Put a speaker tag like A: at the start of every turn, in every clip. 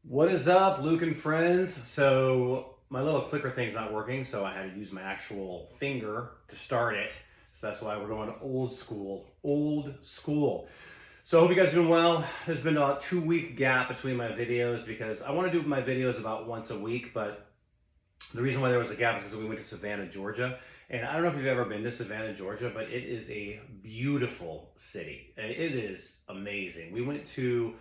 A: What is up, Luke and friends? So my little clicker thing's not working, so I had to use my actual finger to start it. So that's why we're going old school, old school. So I hope you guys are doing well. There's been a 2-week gap between my videos because I want to do my videos about once a week, but the reason why there was a gap is because we went to Savannah, Georgia. And I don't know if you've ever been to Savannah, Georgia, but it is a beautiful city. It is amazing. We went to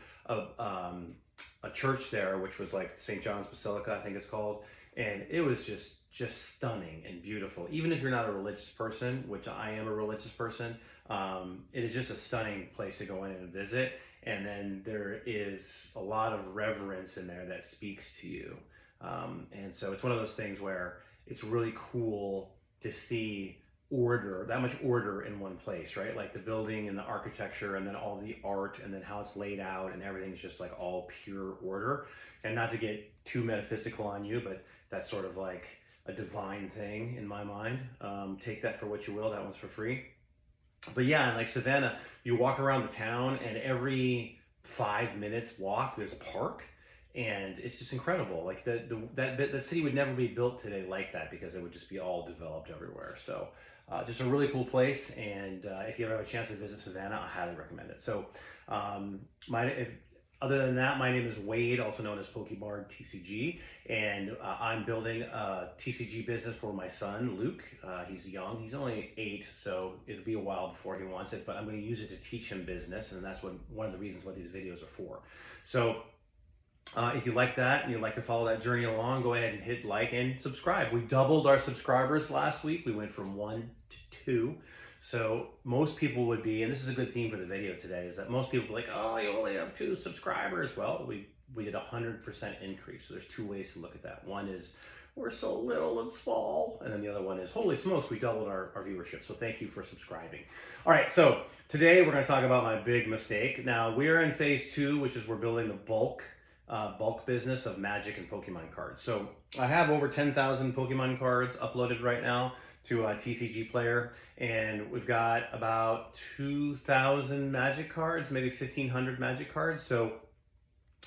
A: a church there, which was like St. John's Basilica, I think it's called. And it was just stunning and beautiful. Even if you're not a religious person, which I am a religious person, it is just a stunning place to go in and visit. And then there is a lot of reverence in there that speaks to you. And so it's one of those things where it's really cool to see that much order in one place, right? Like the building and the architecture and then all the art and then how it's laid out and everything's just like all pure order. And not to get too metaphysical on you, but that's sort of like a divine thing in my mind. Take that for what you will. That one's for free. But yeah, in like Savannah, you walk around the town and every 5 minutes walk, there's a park. And it's just incredible. Like that city would never be built today like that because it would just be all developed everywhere. So just a really cool place. And if you ever have a chance to visit Savannah, I highly recommend it. So other than that, my name is Wade, also known as Pokebard TCG, and I'm building a TCG business for my son, Luke. He's young, he's only 8, so it'll be a while before he wants it, but I'm going to use it to teach him business, and that's one of the reasons what these videos are for. So if you like that and you'd like to follow that journey along, go ahead and hit like and subscribe. We doubled our subscribers last week. We went from 1 to 2. So most people would be, and this is a good theme for the video today, is that most people are like, oh, you only have 2 subscribers. Well, we did a 100% increase. So there's 2 ways to look at that. One is we're so little and small. And then the other one is, holy smokes, we doubled our viewership. So thank you for subscribing. All right, so today we're going to talk about my big mistake. Now we're in phase 2, which is we're building the bulk business of Magic and Pokemon cards. So I have over 10,000 Pokemon cards uploaded right now to a TCG player, and we've got about 2,000 Magic cards, maybe 1,500 Magic cards. So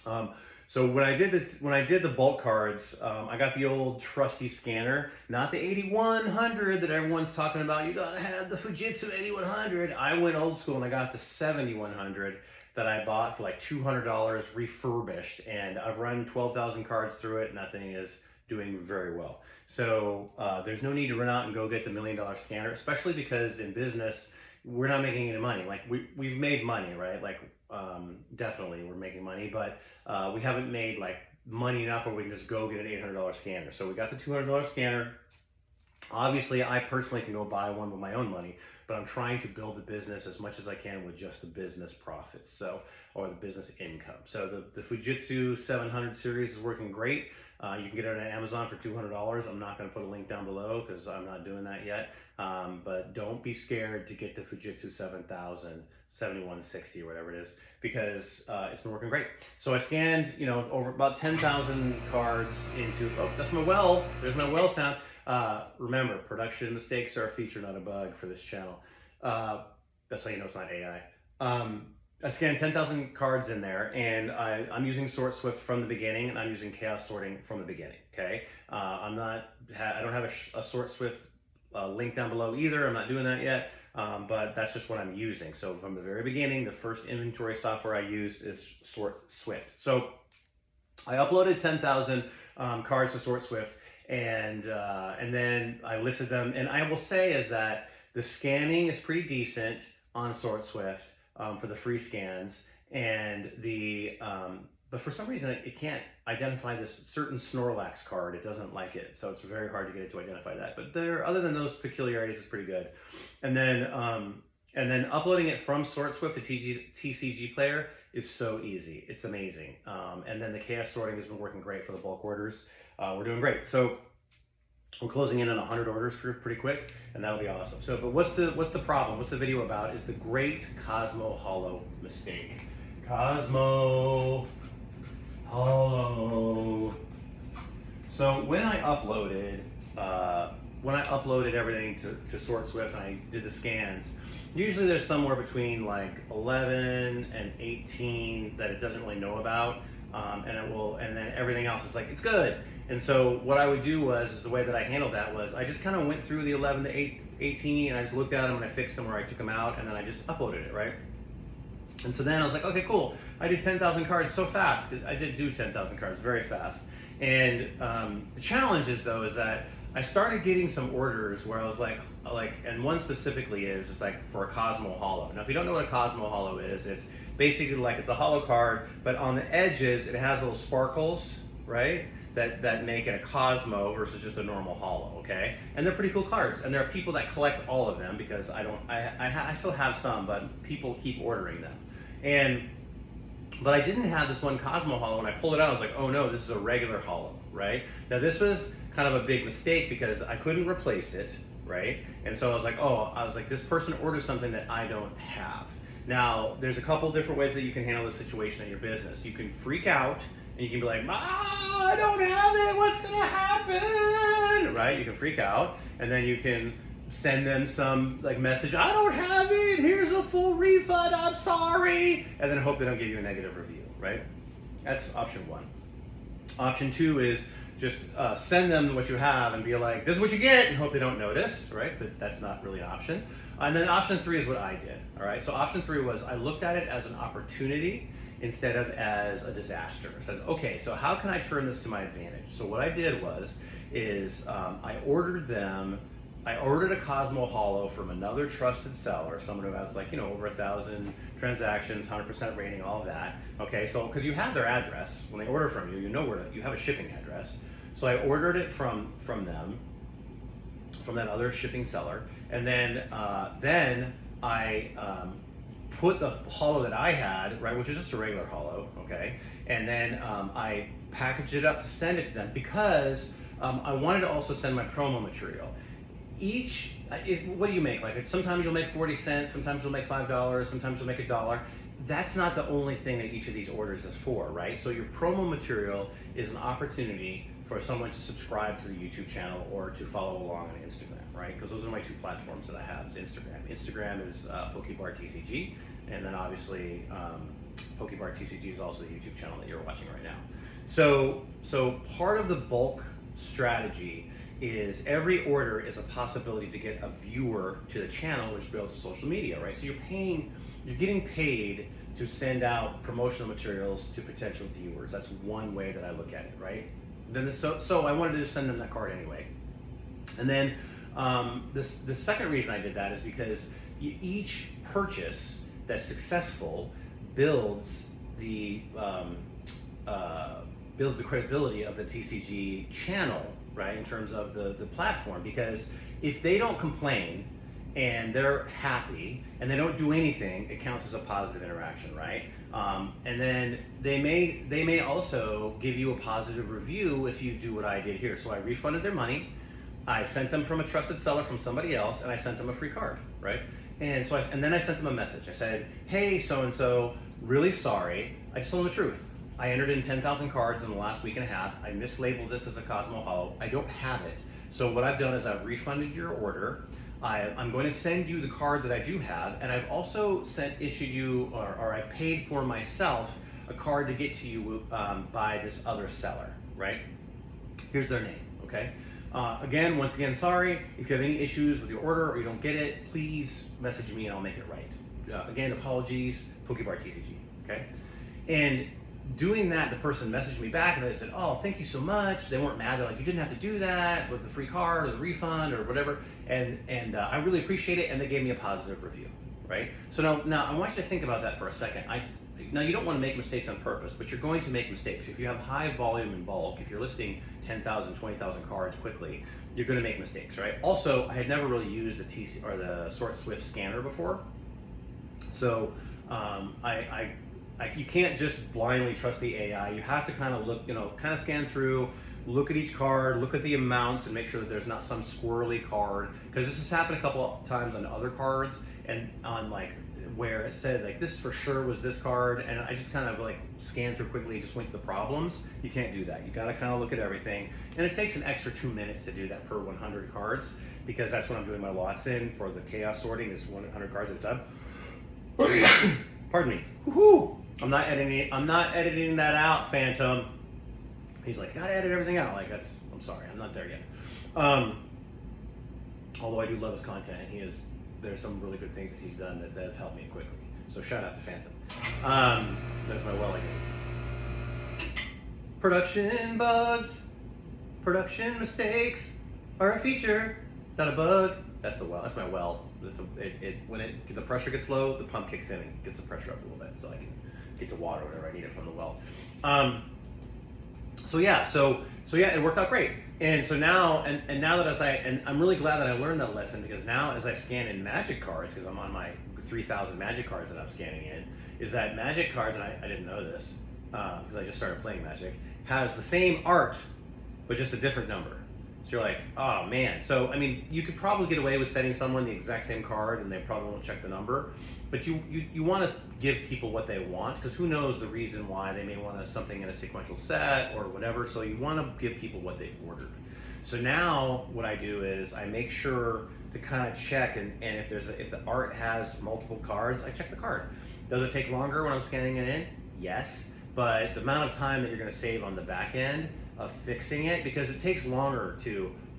A: when I did the bulk cards, I got the old trusty scanner, not the 8100 that everyone's talking about. You gotta have the Fujitsu 8100. I went old school and I got the 7100 that I bought for like $200 refurbished, and I've run 12,000 cards through it, and that thing is doing very well. So there's no need to run out and go get the $1 million scanner, especially because in business, we're not making any money. Like we've made money, right? Like definitely we're making money, but we haven't made like money enough where we can just go get an $800 scanner. So we got the $200 scanner. Obviously, I personally can go buy one with my own money, but I'm trying to build the business as much as I can with just the business profits, or the business income. So the Fujitsu 700 series is working great. You can get it on Amazon for $200. I'm not going to put a link down below because I'm not doing that yet. But don't be scared to get the Fujitsu 7000, 7160 or whatever it is, because it's been working great. So I scanned, over about 10,000 cards into. Oh, that's my well. There's my well sound. Remember, production mistakes are a feature, not a bug for this channel. That's how you know it's not AI. I scanned 10,000 cards in there, and I'm using Sort Swift from the beginning, and I'm using chaos sorting from the beginning. Okay, I don't have a Sort Swift link down below either. I'm not doing that yet, but that's just what I'm using. So from the very beginning, the first inventory software I used is Sort Swift. So I uploaded 10,000 cards to Sort Swift, and then I listed them. And I will say is that the scanning is pretty decent on Sort Swift for the free scans, and but for some reason it can't identify this certain Snorlax card. It doesn't like it, so it's very hard to get it to identify that. But other than those peculiarities, it's pretty good. And then uploading it from Sort Swift to TCG Player is so easy. It's amazing. And then the chaos sorting has been working great for the bulk orders. We're doing great. So we're closing in on 100 orders pretty quick, and that'll be awesome. So, but what's the problem? What's the video about? Is the great Cosmo Hollow mistake. Cosmo Hollow. So when I uploaded everything to Sort Swift and I did the scans, usually there's somewhere between like 11 and 18 that it doesn't really know about. and then everything else is like, it's good. And so what I would do is the way that I handled that was I just kind of went through the 11 to 18 and I just looked at them and I fixed them where I took them out and then I just uploaded it, right? And so then I was like, okay, cool. I did 10,000 cards so fast. I did do 10,000 cards very fast. And the challenge is though, is that I started getting some orders where I was like, and one specifically is like for a Cosmo Hollow. Now, if you don't know what a Cosmo Hollow is, it's basically like it's a hollow card, but on the edges, it has little sparkles, right? That make it a Cosmo versus just a normal hollow, okay? And they're pretty cool cards. And there are people that collect all of them because I still have some, but people keep ordering them. But I didn't have this one Cosmo Hollow. When I pulled it out, I was like, oh no, this is a regular hollow, right? Now this was kind of a big mistake because I couldn't replace it, right? And so I was like, this person ordered something that I don't have. Now, there's a couple different ways that you can handle this situation in your business. You can freak out and you can be like, I don't have it, what's gonna happen? Right? You can freak out and then you can send them some like message, I don't have it, here's a full refund, I'm sorry, and then hope they don't give you a negative review, right? That's option one. Option two is just send them what you have and be like, this is what you get, and hope they don't notice, right? But that's not really an option. And then option three is what I did, all right? So option three was I looked at it as an opportunity instead of as a disaster. I said, okay, so how can I turn this to my advantage? So what I did I ordered a Cosmo Hollow from another trusted seller, someone who has like, over 1,000 transactions, 100% rating, all of that. Okay, so because you have their address, when they order from you, you know you have a shipping address. So I ordered it from them, from that other shipping seller, and then I put the hollow that I had, right, which is just a regular hollow, okay, and then I packaged it up to send it to them because I wanted to also send my promo material. What do you make? Like sometimes you'll make 40 cents, sometimes you'll make $5, sometimes you'll make $1. That's not the only thing that each of these orders is for, right? So your promo material is an opportunity for someone to subscribe to the YouTube channel or to follow along on Instagram, right? Because those are my two platforms that I have. Is Instagram. Instagram is Pokebar TCG, and then obviously Pokebar TCG is also the YouTube channel that you're watching right now. So part of the bulk strategy is every order is a possibility to get a viewer to the channel, which builds social media, right? So you're getting paid to send out promotional materials to potential viewers. That's one way that I look at it, right? Then so I wanted to just send them that card anyway. And then the second reason I did that is because each purchase that's successful builds the credibility of the TCG channel, right, in terms of the platform. Because if they don't complain and they're happy and they don't do anything, it counts as a positive interaction, right? And then they may also give you a positive review if you do what I did here. So I refunded their money, I sent them from a trusted seller from somebody else, and I sent them a free card, right? And so and then I sent them a message. I said, hey, so-and-so, really sorry. I just told them the truth. I entered in 10,000 cards in the last week and a half. I mislabeled this as a Cosmo Hollow. I don't have it. So what I've done is I've refunded your order. I'm going to send you the card that I do have, and I've also issued you, or I've paid for myself a card to get to you by this other seller, right? Here's their name, okay? Once again, sorry. If you have any issues with your order or you don't get it, please message me and I'll make it right. Again, apologies, Pokebar TCG, okay? And doing that, the person messaged me back and they said, oh, thank you so much. They weren't mad. They're like, you didn't have to do that with the free card or the refund or whatever. And I really appreciate it. And they gave me a positive review, right? So now I want you to think about that for a second. Now you don't want to make mistakes on purpose, but you're going to make mistakes. If you have high volume in bulk, if you're listing 10,000, 20,000 cards quickly, you're going to make mistakes, right? Also, I had never really used the the Sort Swift scanner before. So you can't just blindly trust the AI. You have to kind of look, kind of scan through, look at each card, look at the amounts, and make sure that there's not some squirrely card. Because this has happened a couple of times on other cards, and on where it said this for sure was this card, and I just kind of scanned through quickly, just went to the problems. You can't do that. You got to kind of look at everything, and it takes an extra 2 minutes to do that per 100 cards, because that's what I'm doing my lots in for the chaos sorting. Is 100 cards at a time. Pardon me. Woohoo! I'm not editing that out, Phantom. He's like, gotta edit everything out. Like I'm sorry, I'm not there yet. Although I do love his content, and there's some really good things that he's done that have helped me quickly. So shout out to Phantom. There's my well again. Production bugs, production mistakes are a feature, not a bug. That's the well. That's my well. When the pressure gets low, the pump kicks in and gets the pressure up a little bit, so I can get the water whenever I need it from the well. So yeah, it worked out great. And so now, and now that I'm really glad that I learned that lesson, because now as I scan in Magic cards, because I'm on my 3,000 Magic cards that I'm scanning in, is that Magic cards, and I didn't know this because I just started playing Magic, has the same art but just a different number. So you're like, oh man. So I mean, you could probably get away with sending someone the exact same card and they probably won't check the number, but you want to give people what they want, because who knows the reason why they may want something in a sequential set or whatever. So you want to give people what they've ordered. So now what I do is I make sure to kind of check, and if the art has multiple cards, I check the card. Does it take longer when I'm scanning it in? Yes, but the amount of time that you're going to save on the back end of fixing it, because it takes longer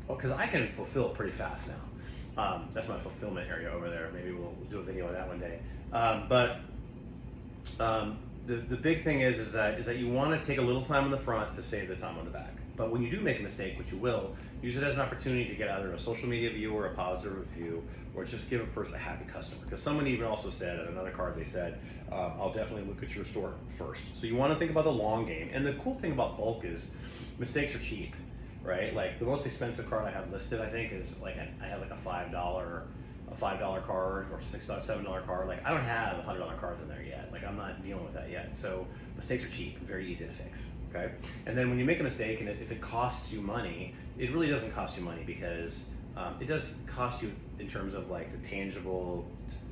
A: because I can fulfill pretty fast now. That's my fulfillment area over there. Maybe we'll do a video on that one day. The big thing is that you want to take a little time on the front to save the time on the back. But when you do make a mistake, which you will, use it as an opportunity to get either a social media view or a positive review, or just give a person a happy customer. Because someone even also said at another card, they said, I'll definitely look at your store first. So you want to think about the long game. And the cool thing about bulk is mistakes are cheap, right? Like the most expensive card I have listed, I think, is like I have like a $5 card or $7 card. Like I don't have $100 cards in there yet. Like I'm not dealing with that yet. So mistakes are cheap, very easy to fix. Okay. And then when you make a mistake, and if it costs you money, it really doesn't cost you money, because it does cost you in terms of like the tangible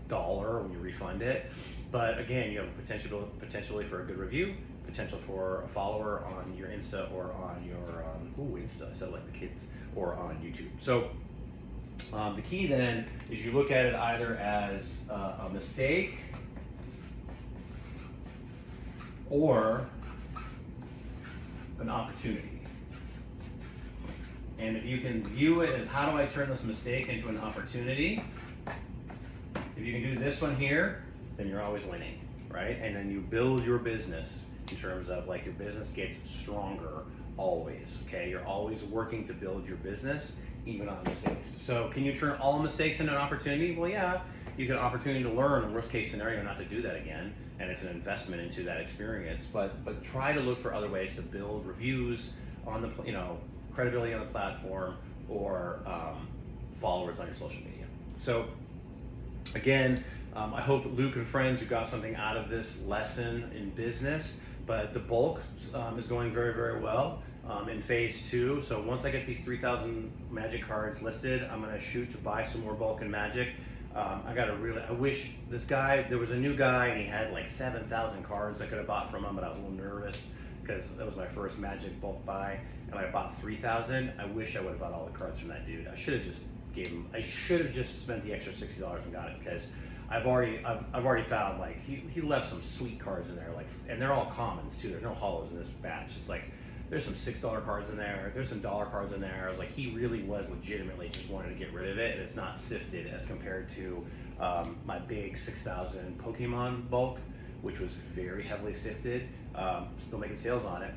A: dollar when you refund it. But again, you have a potentially for a good review, potential for a follower on your Insta or on your Insta, I said like the kids, or on YouTube. So the key then is you look at it either as a mistake or an opportunity. And if you can view it as, how do I turn this mistake into an opportunity? If you can do this one here, then you're always winning, right? And then you build your business in terms of like your business gets stronger always, okay? You're always working to build your business, even on mistakes. So can you turn all mistakes into an opportunity? Well, yeah, you get an opportunity to learn, in worst case scenario, not to do that again. And it's an investment into that experience, but try to look for other ways to build reviews on the, credibility on the platform, or followers on your social media. So again, I hope Luke and friends, you got something out of this lesson in business. But the bulk is going very, very well in phase 2. So once I get these 3,000 Magic cards listed, I'm going to shoot to buy some more bulk in Magic. I wish this guy, there was a new guy and he had like 7,000 cards I could have bought from him, but I was a little nervous because that was my first Magic bulk buy, and I bought 3,000. I wish I would have bought all the cards from that dude. I should have just spent the extra $60 and got it, because I've already found like he left some sweet cards in there, like, and they're all commons too. There's no hollows in this batch. It's like there's some $6 cards in there. There's some dollar cards in there. I was like, he really was legitimately just wanted to get rid of it, and it's not sifted as compared to my big 6,000 Pokemon bulk, which was very heavily sifted. Still making sales on it.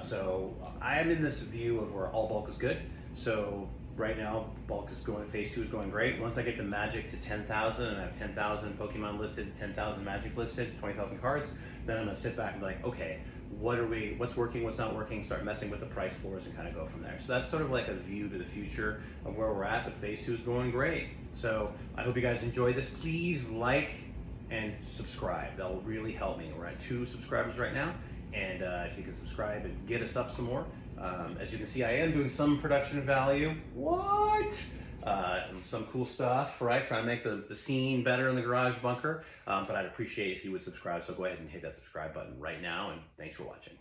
A: So I am in this view of where all bulk is good. So right now, bulk is going, phase 2 is going great. Once I get the Magic to 10,000 and I have 10,000 Pokemon listed, 10,000 Magic listed, 20,000 cards, then I'm gonna sit back and be like, okay, what's working, what's not working, start messing with the price floors and kind of go from there. So that's sort of like a view to the future of where we're at, but phase 2 is going great. So I hope you guys enjoy this. Please like and subscribe. That will really help me. We're at 2 subscribers right now, and if you can subscribe and get us up some more. As you can see, I am doing some production value. Some cool stuff, right? Trying to make the scene better in the garage bunker. But I'd appreciate if you would subscribe. So go ahead and hit that subscribe button right now. And thanks for watching.